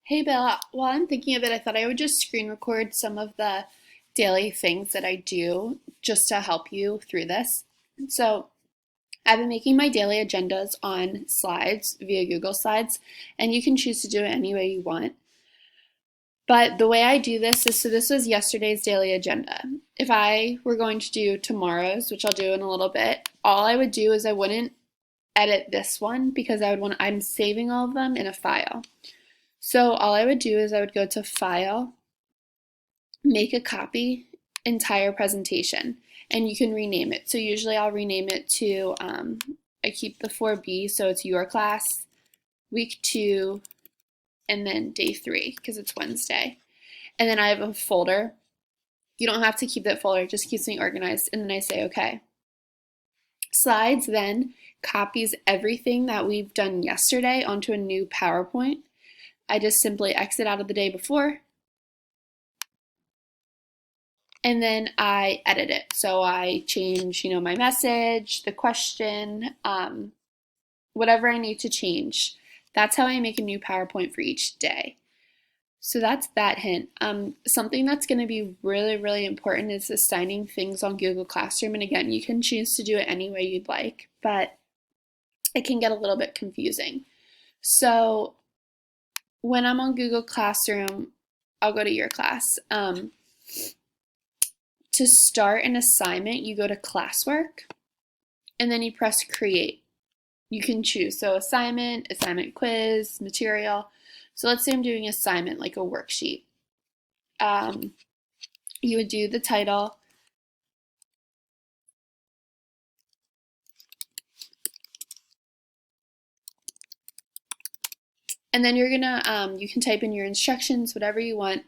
Hey Bella, while I'm thinking of it, I thought I would just screen record some of the daily things that I do just to help you through this. So, I've been making my daily agendas on slides via Google Slides, and you can choose to do it any way you want. But the way I do this is so this was yesterday's daily agenda. If I were going to do tomorrow's, which I'll do in a little bit, all I would do is I wouldn't edit this one because I'm saving all of them in a file. So all I would do is I would go to File, make a copy, entire presentation, and you can rename it. So usually I'll rename it to, I keep the 4B, so it's your class, week 2, and then day 3, because it's Wednesday. And then I have a folder. You don't have to keep that folder, it just keeps me organized. And then I say, okay. Slides then copies everything that we've done yesterday onto a new PowerPoint. I just simply exit out of the day before, and then I edit it. So I change, my message, the question, whatever I need to change. That's how I make a new PowerPoint for each day. So that's that hint. Something that's going to be really, really important is assigning things on Google Classroom. And again, you can choose to do it any way you'd like, but it can get a little bit confusing. So when I'm on Google Classroom, I'll go to your class. To start an assignment, you go to classwork, and then you press create. You can choose, so assignment quiz, material. So let's say I'm doing assignment, like a worksheet. You would do the title, and then you're gonna, you can type in your instructions, whatever you want,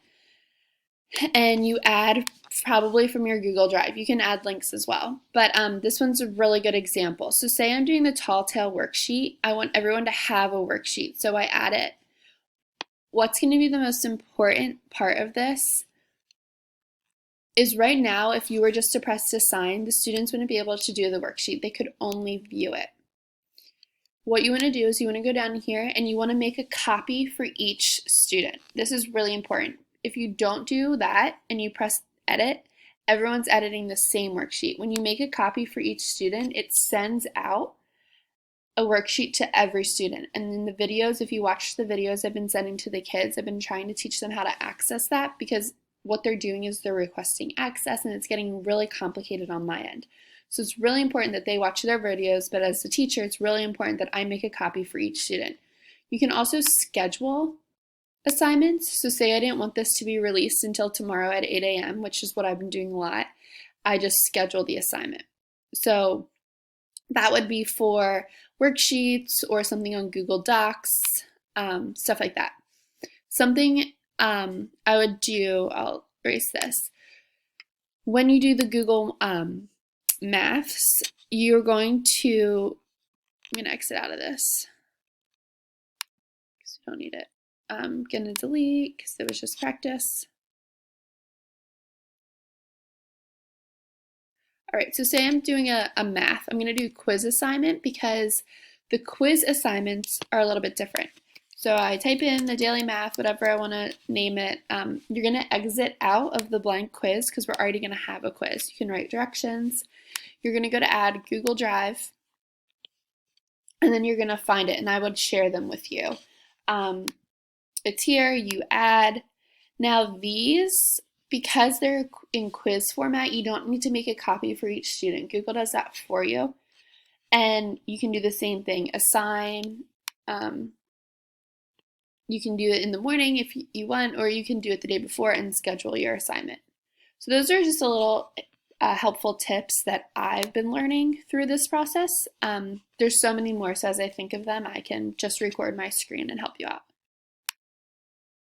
and you add probably from your Google Drive. You can add links as well. But this one's a really good example. So say I'm doing the Tall Tale worksheet. I want everyone to have a worksheet, so I add it. What's going to be the most important part of this is right now, if you were just to press to sign, the students wouldn't be able to do the worksheet. They could only view it. What you want to do is you want to go down here and you want to make a copy for each student. This is really important. If you don't do that and you press edit, everyone's editing the same worksheet. When you make a copy for each student, it sends out a worksheet to every student. And in the videos, if you watch the videos I've been sending to the kids, I've been trying to teach them how to access that, because what they're doing is they're requesting access and it's getting really complicated on my end. So it's really important that they watch their videos, but as a teacher, it's really important that I make a copy for each student. You can also schedule assignments. So say I didn't want this to be released until tomorrow at 8 a.m., which is what I've been doing a lot. I just schedule the assignment. So that would be for worksheets or something on Google Docs, stuff like that. Something I would do, I'll erase this. When you do the Google Maths, you're going to, I'm going to exit out of this because you don't need it. I'm going to delete because it was just practice. All right, so say I'm doing a math. I'm going to do quiz assignment because the quiz assignments are a little bit different. So I type in the daily math, whatever I want to name it. You're going to exit out of the blank quiz because we're already going to have a quiz. You can write directions. You're going to go to add Google Drive, and then you're going to find it, and I would share them with you. It's here, you add. Now these, because they're in quiz format, you don't need to make a copy for each student. Google does that for you. And you can do the same thing, assign. You can do it in the morning if you want, or you can do it the day before and schedule your assignment. So those are just a little helpful tips that I've been learning through this process. There's so many more, so as I think of them, I can just record my screen and help you out.